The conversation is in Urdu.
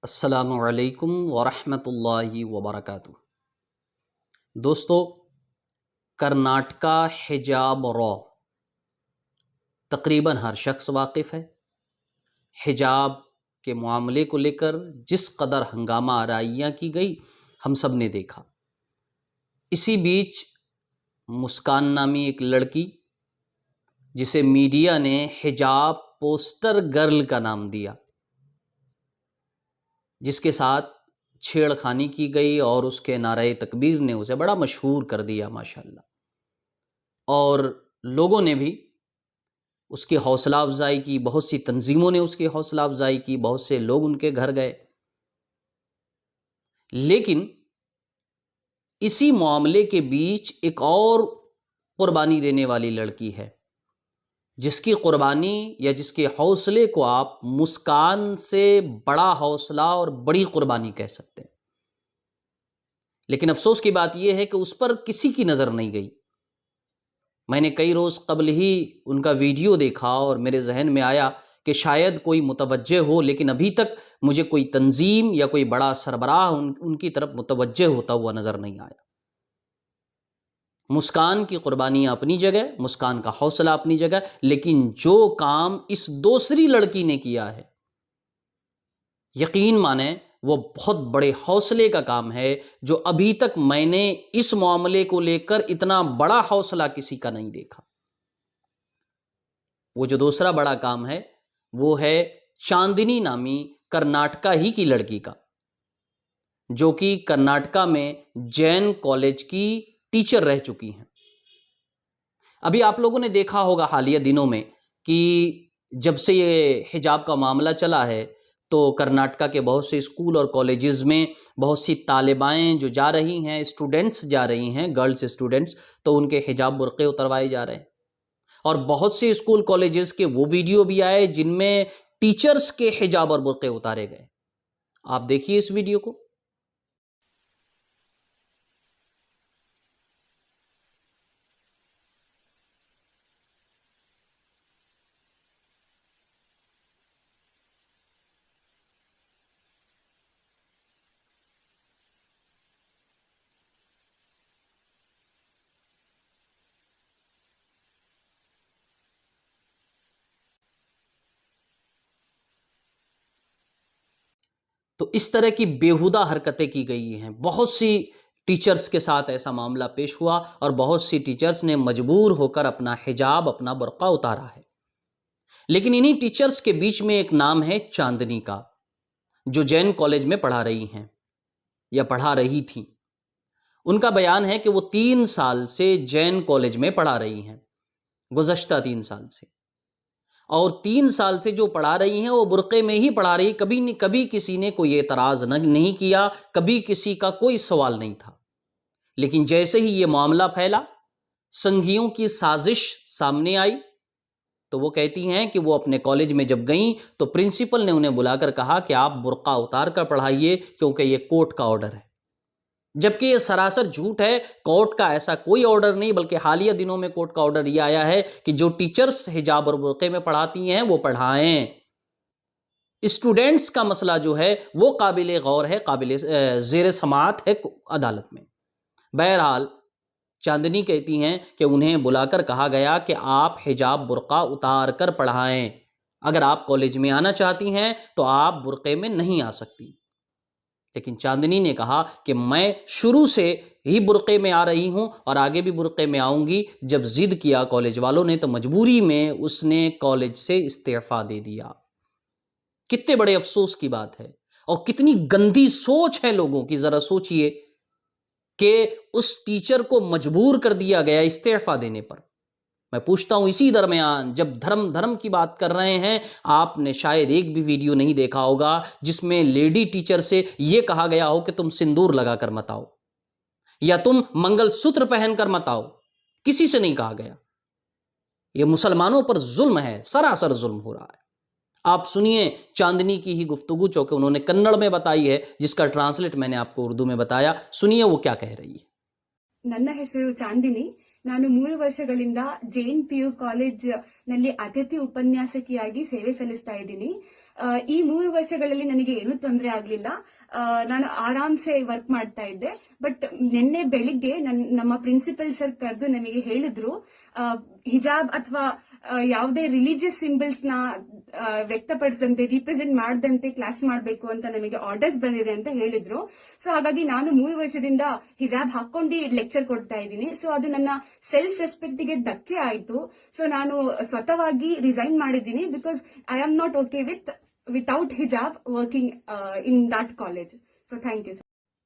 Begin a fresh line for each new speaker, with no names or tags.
السلام علیکم ورحمۃ اللہ وبرکاتہ۔ دوستو، کرناٹکا حجاب رو تقریباً ہر شخص واقف ہے۔ حجاب کے معاملے کو لے کر جس قدر ہنگامہ آرائیاں کی گئی ہم سب نے دیکھا۔ اسی بیچ مسکان نامی ایک لڑکی، جسے میڈیا نے حجاب پوسٹر گرل کا نام دیا، جس کے ساتھ چھیڑ خانی کی گئی اور اس کے نعرہ تکبیر نے اسے بڑا مشہور کر دیا ماشاءاللہ، اور لوگوں نے بھی اس کی حوصلہ افزائی کی، بہت سی تنظیموں نے اس کی حوصلہ افزائی کی، بہت سے لوگ ان کے گھر گئے۔ لیکن اسی معاملے کے بیچ ایک اور قربانی دینے والی لڑکی ہے، جس کی قربانی یا جس کے حوصلے کو آپ مسکان سے بڑا حوصلہ اور بڑی قربانی کہہ سکتے ہیں۔ لیکن افسوس کی بات یہ ہے کہ اس پر کسی کی نظر نہیں گئی۔ میں نے کئی روز قبل ہی ان کا ویڈیو دیکھا اور میرے ذہن میں آیا کہ شاید کوئی متوجہ ہو، لیکن ابھی تک مجھے کوئی تنظیم یا کوئی بڑا سربراہ ان کی طرف متوجہ ہوتا ہوا نظر نہیں آیا۔ مسکان کی قربانیاں اپنی جگہ، مسکان کا حوصلہ اپنی جگہ، لیکن جو کام اس دوسری لڑکی نے کیا ہے، یقین مانیں وہ بہت بڑے حوصلے کا کام ہے، جو ابھی تک میں نے اس معاملے کو لے کر اتنا بڑا حوصلہ کسی کا نہیں دیکھا۔ وہ جو دوسرا بڑا کام ہے وہ ہے چاندنی نامی کرناٹکا ہی کی لڑکی کا، جو کہ کرناٹکا میں جین کالج کی ٹیچر رہ چکی ہیں۔ ابھی آپ لوگوں نے دیکھا ہوگا حالیہ دنوں میں کہ جب سے یہ حجاب کا معاملہ چلا ہے تو کرناٹکا کے بہت سے اسکول اور کالجز میں بہت سی طالبائیں جو جا رہی ہیں، اسٹوڈنٹس جا رہی ہیں، گرلز اسٹوڈنٹس، تو ان کے حجاب برقعے اتروائے جا رہے ہیں، اور بہت سے اسکول کالجز کے وہ ویڈیو بھی آئے جن میں ٹیچرز کے حجاب اور برقعے اتارے گئے۔ آپ دیکھیے اس ویڈیو کو۔ تو اس طرح کی بیہودہ حرکتیں کی گئی ہیں، بہت سی ٹیچرز کے ساتھ ایسا معاملہ پیش ہوا اور بہت سی ٹیچرز نے مجبور ہو کر اپنا حجاب، اپنا برقع اتارا ہے۔ لیکن انہی ٹیچرز کے بیچ میں ایک نام ہے چاندنی کا، جو جین کالج میں پڑھا رہی ہیں یا پڑھا رہی تھیں۔ ان کا بیان ہے کہ وہ 3 سال سے جین کالج میں پڑھا رہی ہیں، گزشتہ 3 سال سے، اور 3 سال سے جو پڑھا رہی ہیں وہ برقعے میں ہی پڑھا رہی، کبھی کسی نے کوئی اعتراض نہیں کیا، کبھی کسی کا کوئی سوال نہیں تھا۔ لیکن جیسے ہی یہ معاملہ پھیلا، سنگیوں کی سازش سامنے آئی، تو وہ کہتی ہیں کہ وہ اپنے کالج میں جب گئیں تو پرنسپل نے انہیں بلا کر کہا کہ آپ برقع اتار کر پڑھائیے، کیونکہ یہ کورٹ کا آرڈر ہے۔ جبکہ یہ سراسر جھوٹ ہے، کورٹ کا ایسا کوئی آرڈر نہیں، بلکہ حالیہ دنوں میں کورٹ کا آرڈر یہ آیا ہے کہ جو ٹیچرز حجاب اور برقعے میں پڑھاتی ہیں وہ پڑھائیں۔ اسٹوڈنٹس کا مسئلہ جو ہے وہ قابل غور ہے، قابل زیر سماعت ہے عدالت میں۔ بہرحال چاندنی کہتی ہیں کہ انہیں بلا کر کہا گیا کہ آپ حجاب برقع اتار کر پڑھائیں، اگر آپ کالج میں آنا چاہتی ہیں تو آپ برقعے میں نہیں آ سکتی۔ لیکن چاندنی نے کہا کہ میں شروع سے ہی برقعے میں آ رہی ہوں اور آگے بھی برقعے میں آؤں گی۔ جب ضد کیا کالج والوں نے تو مجبوری میں اس نے کالج سے استعفیٰ دے دیا۔ کتنے بڑے افسوس کی بات ہے، اور کتنی گندی سوچ ہے لوگوں کی، ذرا سوچئے کہ اس ٹیچر کو مجبور کر دیا گیا استعفیٰ دینے پر۔ میں پوچھتا ہوں، اسی درمیان جب دھرم کی بات کر رہے ہیں، آپ نے شاید ایک بھی ویڈیو نہیں دیکھا ہوگا جس میں لیڈی ٹیچر سے یہ کہا گیا ہو کہ تم سندور لگا کر مت آؤ یا تم منگل سوتر پہن کر مت آؤ۔ کسی سے نہیں کہا گیا۔ یہ مسلمانوں پر ظلم ہے، سراسر ظلم ہو رہا ہے۔ آپ سنیے چاندنی کی ہی گفتگو، چونکہ انہوں نے کنڑ میں بتائی ہے، جس کا ٹرانسلیٹ میں نے آپ کو اردو میں بتایا۔ سنیے وہ کیا کہہ رہی ہے۔
ನನ್ನ ಹೆಸರು ಚಾಂದಿನಿ. ನಾನು 3 ವರ್ಷಗಳಿಂದ ಜೈನ್ PU ಕಾಲೇಜ್ ನಲ್ಲಿ ಅತಿಥಿ ಉಪನ್ಯಾಸಕಿಯಾಗಿ ಸೇವೆ ಸಲ್ಲಿಸ್ತಾ ಇದ್ದೀನಿ. ಈ 3 ವರ್ಷಗಳಲ್ಲಿ ನನಗೆ ಏನೂ ತೊಂದರೆ ಆಗ್ಲಿಲ್ಲ. ನಾನು ಆರಾಮ್ಸೆ ವರ್ಕ್ ಮಾಡ್ತಾ ಇದ್ದೆ. ಬಟ್ ನಿನ್ನೆ ಬೆಳಿಗ್ಗೆ ನಮ್ಮ ಪ್ರಿನ್ಸಿಪಲ್ ಸರ್ ಕರೆದು ನಮಗೆ ಹೇಳಿದ್ರು, ಹಿಜಾಬ್ ಅಥವಾ ಯಾವುದೇ ರಿಲಿಜಿಯಸ್ ಸಿಂಬಲ್ಸ್ ನ ವ್ಯಕ್ತಪಡಿಸದಂತೆ, ರಿಪ್ರೆಸೆಂಟ್ ಮಾಡದಂತೆ ಕ್ಲಾಸ್ ಮಾಡಬೇಕು ಅಂತ ನಮಗೆ ಆರ್ಡರ್ಸ್ ಬಂದಿದೆ ಅಂತ ಹೇಳಿದ್ರು. ಸೊ ಹಾಗಾಗಿ ನಾನು 3 ವರ್ಷದಿಂದ ಹಿಜಾಬ್ ಹಾಕೊಂಡು ಲೆಕ್ಚರ್ ಕೊಡ್ತಾ ಇದ್ದೀನಿ. ಸೊ ಅದು ನನ್ನ ಸೆಲ್ಫ್ ರೆಸ್ಪೆಕ್ಟ್ ಗೆ ಧಕ್ಕೆ ಆಯ್ತು. ಸೊ ನಾನು ಸ್ವತಃವಾಗಿ ರಿಸೈನ್ ಮಾಡಿದ್ದೀನಿ, because I am not okay without ಹಿಜಾಬ್ working in that college. So thank you.